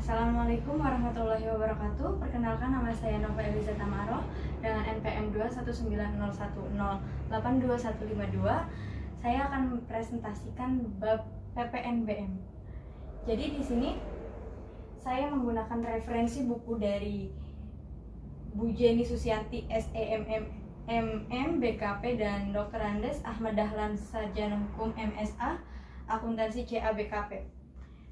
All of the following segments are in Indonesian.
Assalamualaikum warahmatullahi wabarakatuh. Perkenalkan, nama saya Nova Eliza Tamaro dengan NPM 21910821152. Saya akan mempresentasikan bab PPNBM. Jadi di sini saya menggunakan referensi buku dari Bu Jenny Susianti SEMM BKP dan Dr. Andes Ahmad Dahlan Sarjana Hukum MSA Akuntansi CA BKP.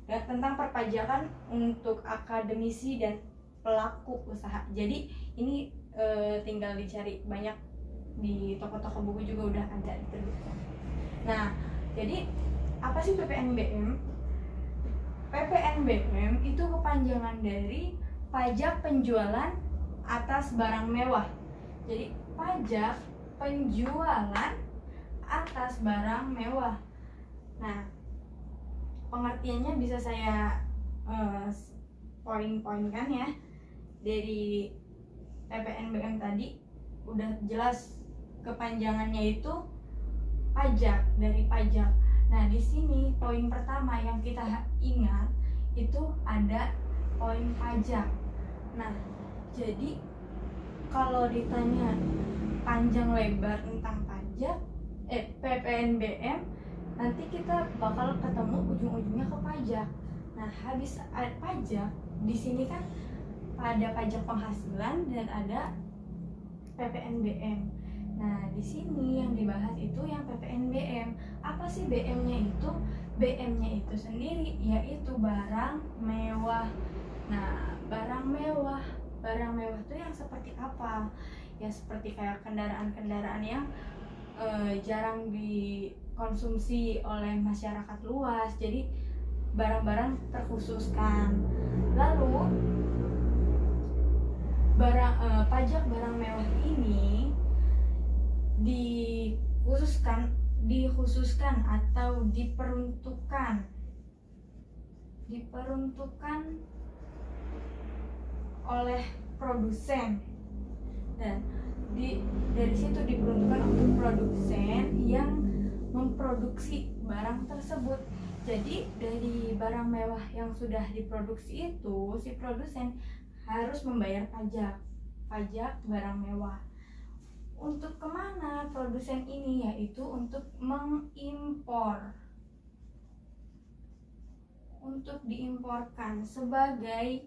Tentang perpajakan untuk akademisi dan pelaku usaha. Jadi ini tinggal dicari, banyak di toko-toko buku juga udah ada diterbitkan. Nah, jadi apa sih PPNBM? PPNBM itu kepanjangan dari pajak penjualan atas barang mewah. Jadi pajak penjualan atas barang mewah. Nah, pengertiannya bisa saya poin-poinkan ya. Dari PPNBM tadi udah jelas kepanjangannya itu pajak, dari pajak. Nah, di sini poin pertama yang kita ingat itu ada poin pajak. Nah, jadi kalau ditanya panjang lebar tentang pajak PPNBM, nanti kita bakal ketemu ujung-ujungnya ke pajak. Nah, habis pajak di sini kan ada pajak penghasilan dan ada PPNBM. Nah, di sini yang dibahas itu yang PPNBM. Apa sih BM-nya itu? BM-nya itu sendiri yaitu barang mewah. Nah, barang mewah itu yang seperti apa? Ya seperti kayak kendaraan-kendaraan yang jarang dikonsumsi oleh masyarakat luas, jadi barang-barang terkhususkan. Lalu pajak barang mewah ini dikhususkan atau diperuntukkan oleh produsen, dan dari situ diperuntukkan untuk produsen yang memproduksi barang tersebut. Jadi dari barang mewah yang sudah diproduksi itu, si produsen harus membayar pajak barang mewah. Untuk kemana produsen ini? Yaitu untuk mengimpor, untuk diimporkan sebagai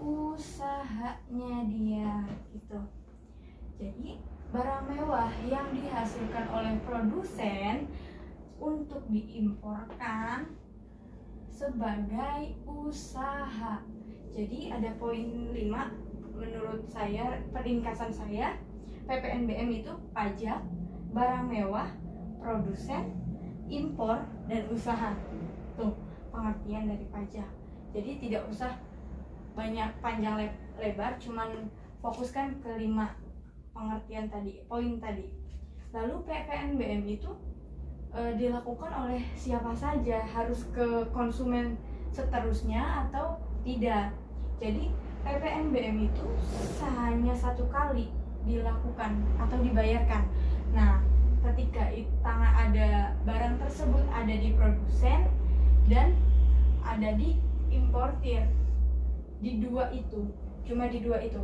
usahanya dia gitu. Jadi barang mewah yang dihasilkan oleh produsen untuk diimporkan sebagai usaha. Jadi ada poin 5 menurut saya, peringkasan saya. PPNBM itu pajak, barang mewah, produsen, impor, dan usaha. Tuh pengertian dari pajak. Jadi tidak usah banyak panjang lebar, cuman fokuskan ke 5 pengertian tadi, poin tadi. Lalu PPNBM itu dilakukan oleh siapa saja? Harus ke konsumen seterusnya atau tidak? Jadi PPNBM itu hanya 1 kali dilakukan atau dibayarkan. Nah, ketika ada barang tersebut ada di produsen dan ada di importir, cuma di dua itu.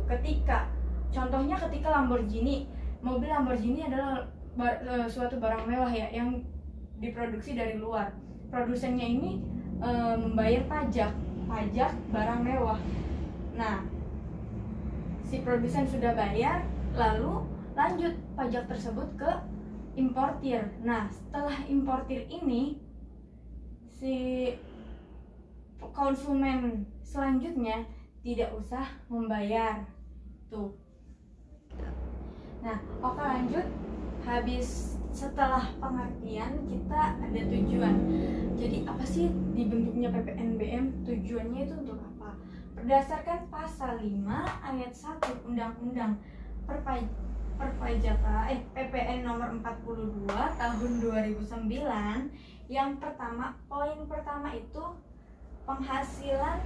Contohnya ketika mobil Lamborghini adalah suatu barang mewah ya, yang diproduksi dari luar. Produsennya ini membayar pajak barang mewah. Nah, si produsen sudah bayar, lalu lanjut pajak tersebut ke importir. Nah, setelah importir ini, si konsumen selanjutnya tidak usah membayar. Tuh. Nah, oke, lanjut. Habis setelah pengertian, kita ada tujuan. Jadi apa sih dibentuknya PPNBM? Tujuannya itu untuk apa? Berdasarkan pasal 5 ayat 1 Undang-Undang Perpajakan PPN nomor 42 tahun 2009, yang poin pertama itu penghasilan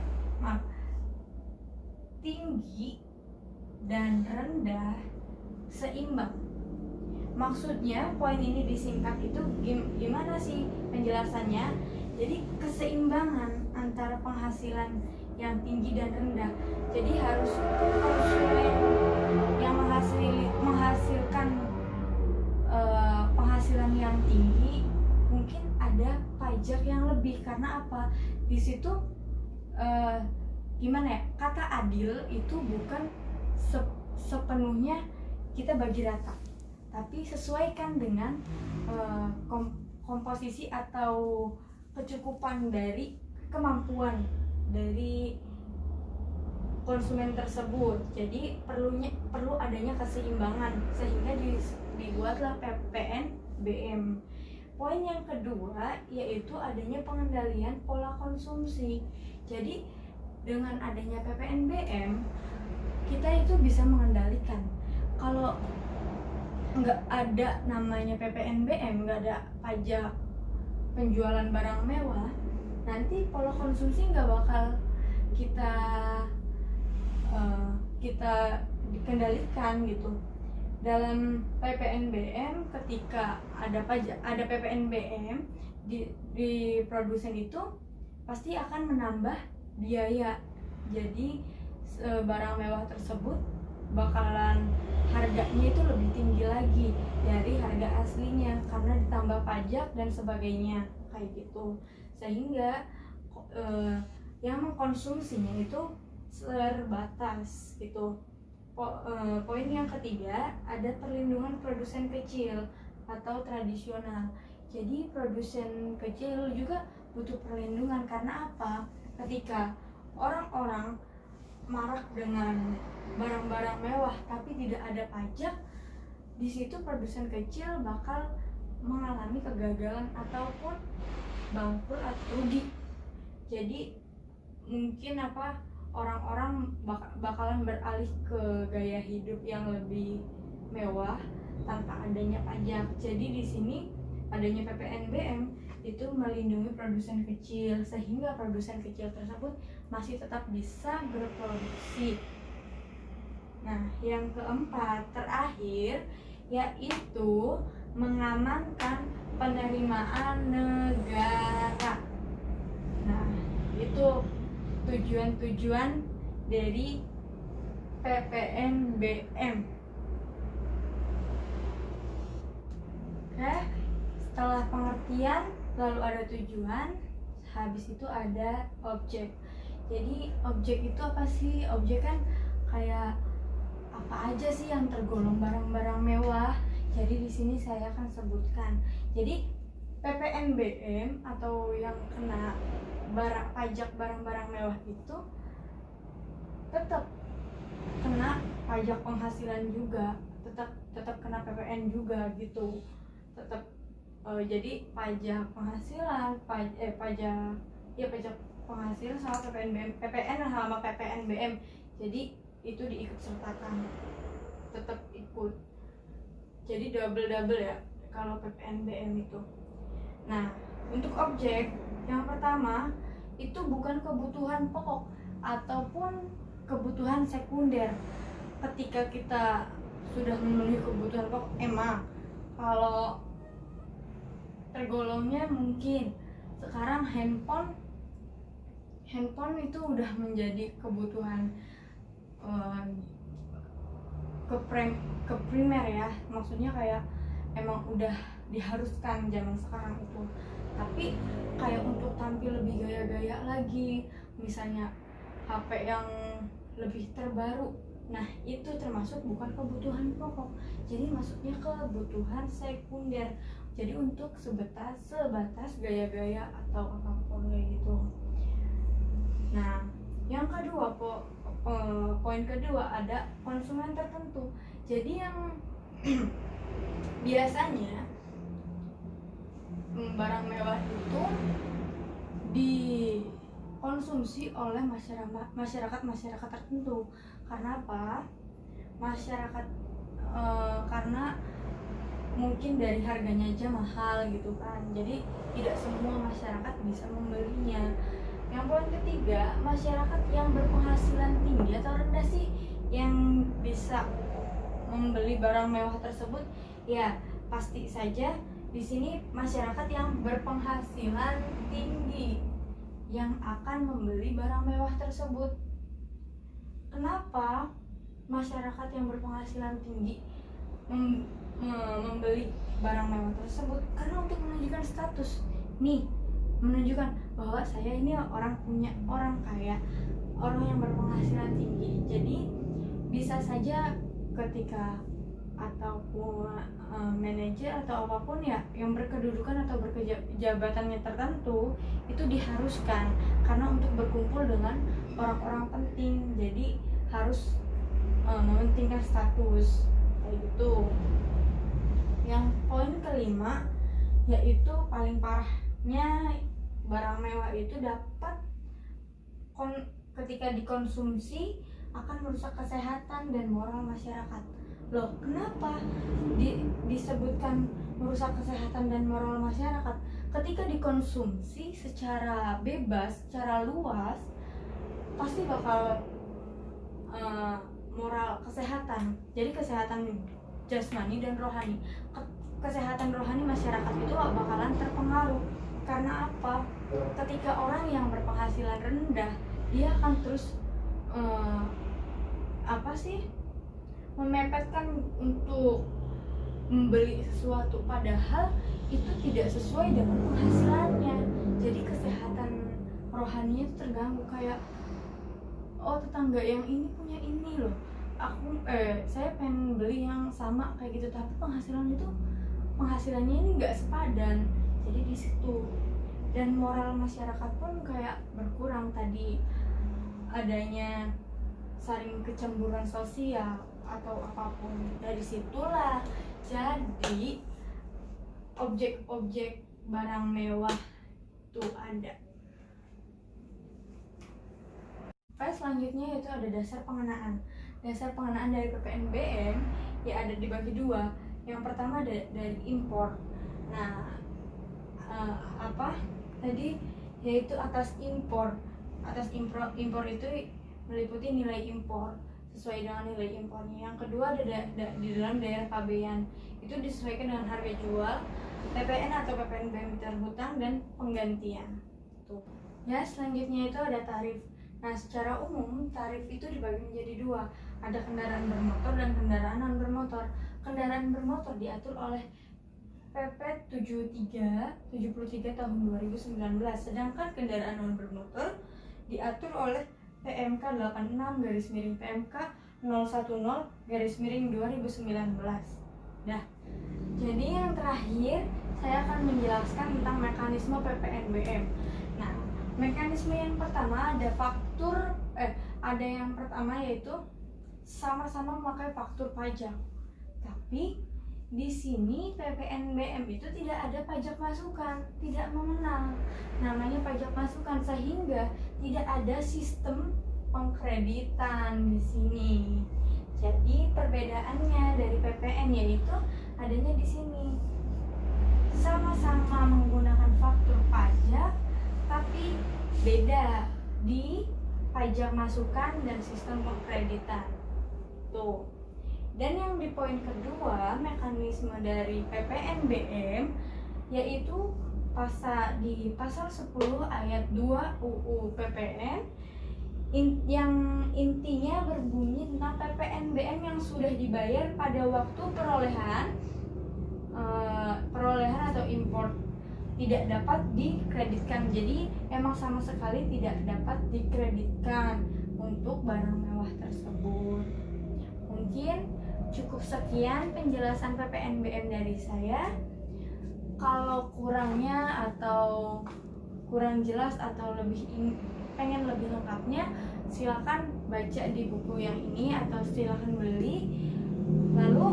tinggi dan rendah seimbang. Maksudnya poin ini disingkat itu gimana sih penjelasannya? Jadi keseimbangan berpenghasilan yang tinggi dan rendah. Jadi harus konsumen yang menghasilkan penghasilan yang tinggi, mungkin ada pajak yang lebih. Karena apa? Di situ gimana ya, kata adil itu bukan sepenuhnya kita bagi rata, tapi sesuaikan dengan komposisi atau kecukupan dari kemampuan dari konsumen tersebut. Jadi perlu adanya keseimbangan, sehingga dibuatlah PPNBM. Poin yang kedua yaitu adanya pengendalian pola konsumsi. Jadi dengan adanya PPNBM kita itu bisa mengendalikan. Kalau nggak ada namanya PPNBM, nggak ada pajak penjualan barang mewah, nanti pola konsumsi nggak bakal kita kendalikan gitu. Dalam PPNBM, ketika ada PPNBM di produsen itu pasti akan menambah biaya. Jadi barang mewah tersebut bakalan harganya itu lebih tinggi lagi dari harga aslinya karena ditambah pajak dan sebagainya kayak gitu, sehingga yang mengkonsumsinya itu terbatas gitu. Poin yang ketiga ada perlindungan produsen kecil atau tradisional. Jadi produsen kecil juga butuh perlindungan. Karena apa? Ketika orang-orang marak dengan barang-barang mewah tapi tidak ada pajak, di situ produsen kecil bakal mengalami kegagalan ataupun bangkrut atau rugi. Jadi mungkin orang-orang bakalan beralih ke gaya hidup yang lebih mewah tanpa adanya pajak. Jadi di sini adanya PPNBM itu melindungi produsen kecil, sehingga produsen kecil tersebut masih tetap bisa berproduksi. Nah, yang keempat terakhir yaitu mengamankan penerimaan negara. Nah, itu tujuan-tujuan dari PPNBM. Oke, setelah pengertian lalu ada tujuan, habis itu ada objek. Jadi objek itu apa sih? Objek kan kayak apa aja sih yang tergolong barang-barang mewah. Jadi di sini saya akan sebutkan. Jadi PPNBM atau yang kena pajak barang-barang mewah itu tetap kena pajak penghasilan juga, tetap kena PPN juga gitu. Tetap jadi pajak penghasilan, pajak penghasilan sama PPN sama PPNBM. Jadi itu diikut sertakan, tetap ikut. Jadi double ya kalau PPNBM itu. Nah, untuk objek yang pertama itu bukan kebutuhan pokok ataupun kebutuhan sekunder. Ketika kita sudah memenuhi kebutuhan pokok, emang kalau tergolongnya mungkin sekarang handphone itu udah menjadi kebutuhan ke primer ya, maksudnya kayak emang udah diharuskan zaman sekarang itu. Tapi kayak untuk tampil lebih gaya-gaya lagi, misalnya HP yang lebih terbaru, nah itu termasuk bukan kebutuhan pokok, jadi masuknya ke kebutuhan sekunder. Jadi untuk sebatas gaya-gaya atau apapun kayak gitu. Nah, yang kedua poin kedua ada konsumen tertentu. Jadi yang biasanya barang mewah itu dikonsumsi oleh masyarakat tertentu. Karena apa? Karena mungkin dari harganya aja mahal gitu kan. Jadi tidak semua masyarakat bisa membelinya. Yang poin ketiga, masyarakat yang berpenghasilan tinggi atau rendah sih yang bisa membeli barang mewah tersebut? Ya, pasti saja di sini masyarakat yang berpenghasilan tinggi yang akan membeli barang mewah tersebut. Kenapa masyarakat yang berpenghasilan tinggi membeli barang mewah tersebut? Karena untuk menunjukkan status, nih, menunjukkan bahwa saya ini orang kaya, orang yang berpenghasilan tinggi. Jadi bisa saja ketika ataupun manajer atau apapun ya yang berkedudukan atau berjabatannya tertentu itu diharuskan karena untuk berkumpul dengan orang-orang penting, jadi harus mementingkan status kayak gitu. Yang poin kelima yaitu paling parahnya barang mewah itu dapat ketika dikonsumsi akan merusak kesehatan dan moral masyarakat. Loh, kenapa disebutkan merusak kesehatan dan moral masyarakat? Ketika dikonsumsi secara bebas, secara luas, pasti bakal moral kesehatan. Jadi kesehatan jasmani dan rohani. Kesehatan rohani masyarakat itu bakalan terpengaruh. Karena apa? Ketika orang yang berpenghasilan rendah, dia akan terus memepetkan untuk membeli sesuatu padahal itu tidak sesuai dengan penghasilannya. Jadi kesehatan rohaninya itu terganggu, kayak oh tetangga yang ini punya ini loh, saya pengen beli yang sama kayak gitu, tapi penghasilannya ini nggak sepadan. Jadi di situ, dan moral masyarakat pun kayak berkurang tadi, adanya saling kecemburuan sosial atau apapun. Dari situlah jadi objek-objek barang mewah tuh ada. Selanjutnya yaitu ada dasar pengenaan. Dasar pengenaan dari PPNBM ya ada dibagi dua. Yang pertama dari impor. Nah, yaitu atas impor. Impor itu meliputi nilai impor sesuai dengan nilai impornya. Yang kedua ada di dalam daerah pabean, itu disesuaikan dengan harga jual, PPN atau PPNBM terhutang dan penggantian. Tuh. Ya, selanjutnya itu ada tarif. Nah, secara umum tarif itu dibagi menjadi dua. Ada kendaraan bermotor dan kendaraan non bermotor. Kendaraan bermotor diatur oleh PP 73 tahun 2019, sedangkan kendaraan non bermotor diatur oleh PMK 86 PMK 010 2019. Nah, jadi yang terakhir saya akan menjelaskan tentang mekanisme PPNBM. Nah, mekanisme yang pertama ada yang pertama yaitu sama-sama memakai faktur pajak. Tapi di sini PPNBM itu tidak ada pajak masukan, tidak mengenal namanya pajak masukan, sehingga tidak ada sistem pengkreditan di sini. Jadi perbedaannya dari PPN yaitu adanya di sini sama-sama menggunakan faktur pajak, tapi beda di pajak masukan dan sistem pengkreditan. Tuh. Dan yang di poin kedua, mekanisme dari PPNBM yaitu di pasal 10 ayat 2 UU PPN yang intinya berbunyi tentang PPNBM yang sudah dibayar pada waktu perolehan atau impor tidak dapat dikreditkan. Jadi emang sama sekali tidak dapat dikreditkan untuk barang mewah tersebut. Mungkin cukup sekian penjelasan PPNBM dari saya. Kalau kurangnya atau kurang jelas atau pengen lebih lengkapnya, silakan baca di buku yang ini atau silakan beli. Lalu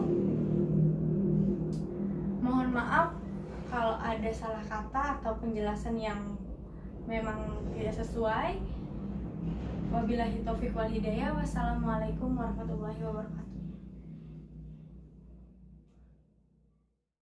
mohon maaf kalau ada salah kata atau penjelasan yang memang tidak sesuai. Wabillahi taufiq wal hidayah. Wassalamualaikum warahmatullahi wabarakatuh.